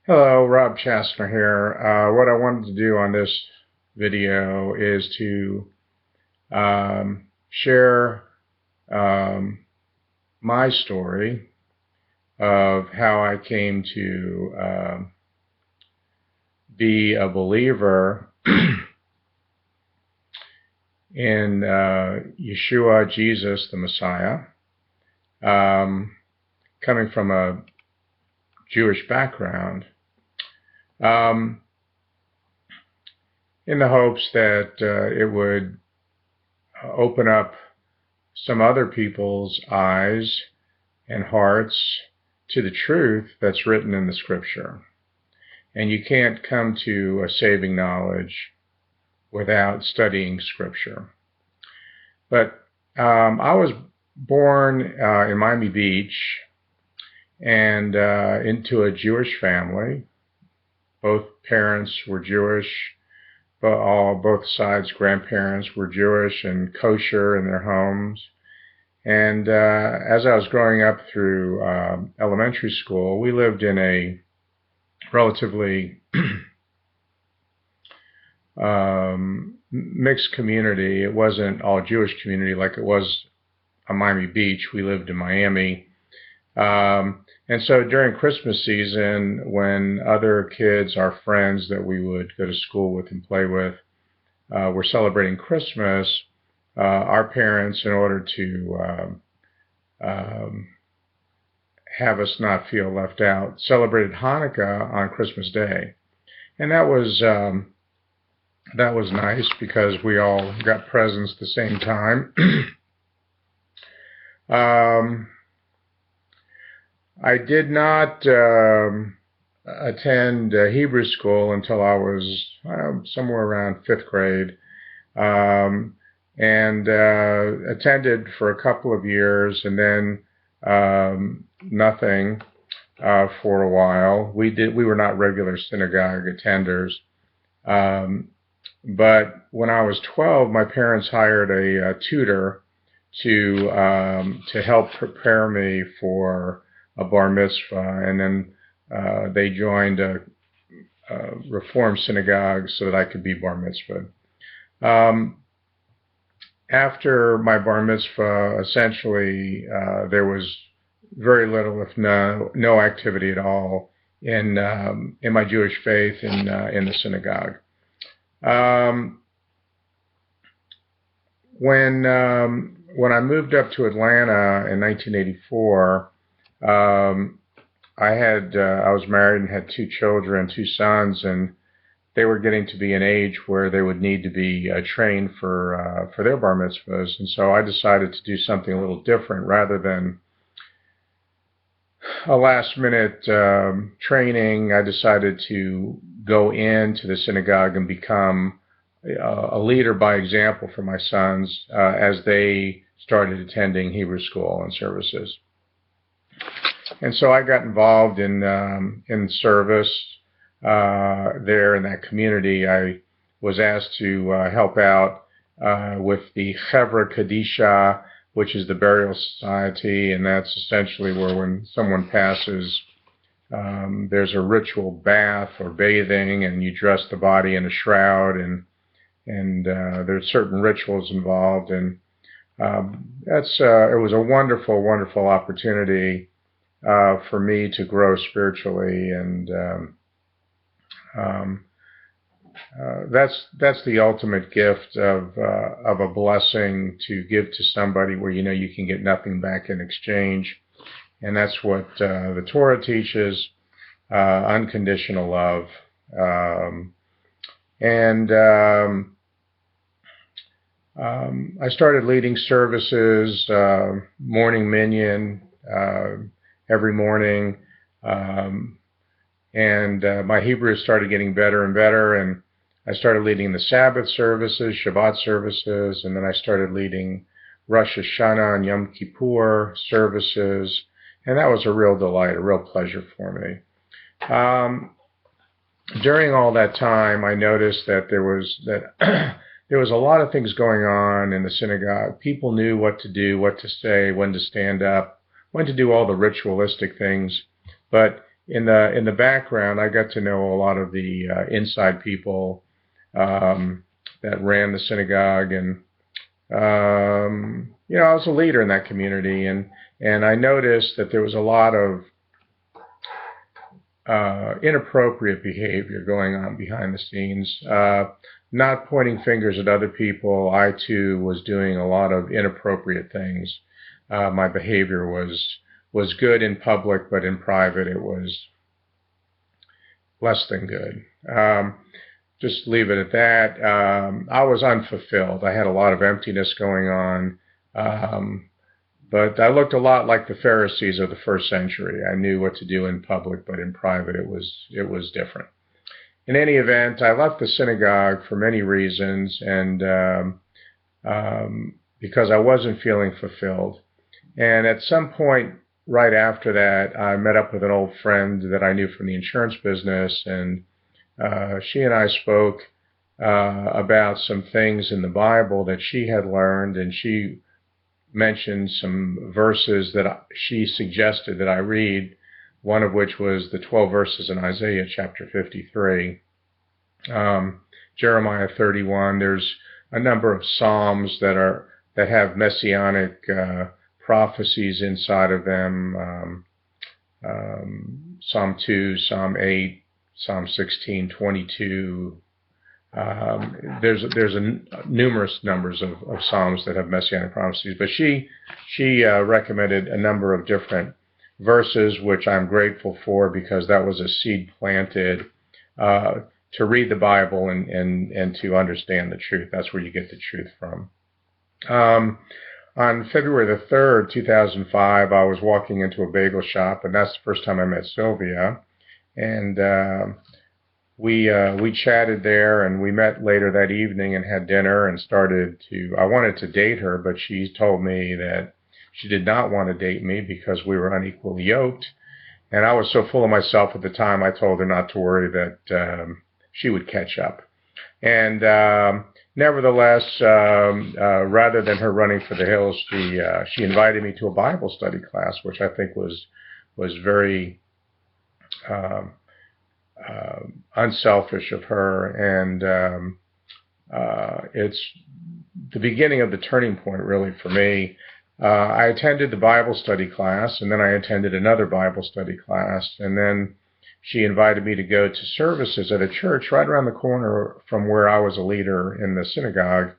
Hello, Rob Chassner here. What I wanted to do on this video is to share my story of how I came to be a believer in Yeshua, Jesus, the Messiah, coming from a Jewish background, in the hopes that it would open up some other people's eyes and hearts to the truth that's written in the Scripture. And you can't come to a saving knowledge without studying Scripture. But I was born in Miami Beach and into a Jewish family. Both parents were Jewish. Both sides' grandparents were Jewish and kosher in their homes. And as I was growing up through elementary school, we lived in a relatively mixed community. It wasn't all Jewish community like it was on Miami Beach. We lived in Miami. And so during Christmas season, when other kids, our friends that we would go to school with and play with, were celebrating Christmas, our parents, in order to have us not feel left out, celebrated Hanukkah on Christmas Day. And that was nice because we all got presents at the same time. I did not attend Hebrew school until I was somewhere around 5th grade, and attended for a couple of years, and then nothing for a while. We were not regular synagogue attenders, but when I was 12, my parents hired a tutor to help prepare me for a bar mitzvah, and then they joined a Reformed synagogue so that I could be bar mitzvah. After my bar mitzvah, essentially there was very little, if no activity at all in my Jewish faith in the synagogue. When I moved up to Atlanta in 1984. I was married and had 2 children, 2 sons, and they were getting to be an age where they would need to be trained for their bar mitzvahs. And so I decided to do something a little different rather than a last-minute training. I decided to go into the synagogue and become a leader by example for my sons as they started attending Hebrew school and services. And so I got involved in service there in that community. I was asked to help out with the Chevra Kadisha, which is the burial society, and that's essentially where when someone passes, there's a ritual bath or bathing, and you dress the body in a shroud, and there's certain rituals involved, and it was a wonderful, wonderful opportunity for me to grow spiritually, and that's the ultimate gift of a blessing to give to somebody where you know you can get nothing back in exchange, and that's what the Torah teaches, unconditional love, I started leading services, morning minyan, every morning, and my Hebrew started getting better and better, and I started leading the Sabbath services, Shabbat services, and then I started leading Rosh Hashanah and Yom Kippur services, and that was a real delight, a real pleasure for me. During all that time, I noticed that there was a lot of things going on in the synagogue. People knew what to do, what to say, when to stand up, when to do all the ritualistic things, but in the background, I got to know a lot of the inside people that ran the synagogue, and I was a leader in that community, and I noticed that there was a lot of inappropriate behavior going on behind the scenes. Not pointing fingers at other people, I too was doing a lot of inappropriate things. My behavior was good in public, but in private it was less than good. Just leave it at that. I was unfulfilled. I had a lot of emptiness going on. But I looked a lot like the Pharisees of the first century. I knew what to do in public, but in private it was different. In any event, I left the synagogue for many reasons, and because I wasn't feeling fulfilled. And at some point right after that, I met up with an old friend that I knew from the insurance business, and she and I spoke about some things in the Bible that she had learned, and she mentioned some verses that she suggested that I read, one of which was the 12 verses in Isaiah chapter 53, Jeremiah 31. There's a number of psalms that have messianic prophecies inside of them. Psalm 2, Psalm 8, Psalm 16, 22. There's numerous numbers of psalms that have messianic prophecies, but she recommended a number of different verses, which I'm grateful for, because that was a seed planted to read the Bible and to understand the truth. That's where you get the truth from. On February the 3rd, 2005, I was walking into a bagel shop, and that's the first time I met Sylvia, and we chatted there, and we met later that evening and had dinner and I wanted to date her, but she told me that she did not want to date me because we were unequally yoked. And I was so full of myself at the time, I told her not to worry, that she would catch up. And nevertheless, rather than her running for the hills, she invited me to a Bible study class, which I think was very unselfish of her, and it's the beginning of the turning point, really, for me. I attended the Bible study class, and then I attended another Bible study class, and then she invited me to go to services at a church right around the corner from where I was a leader in the synagogue,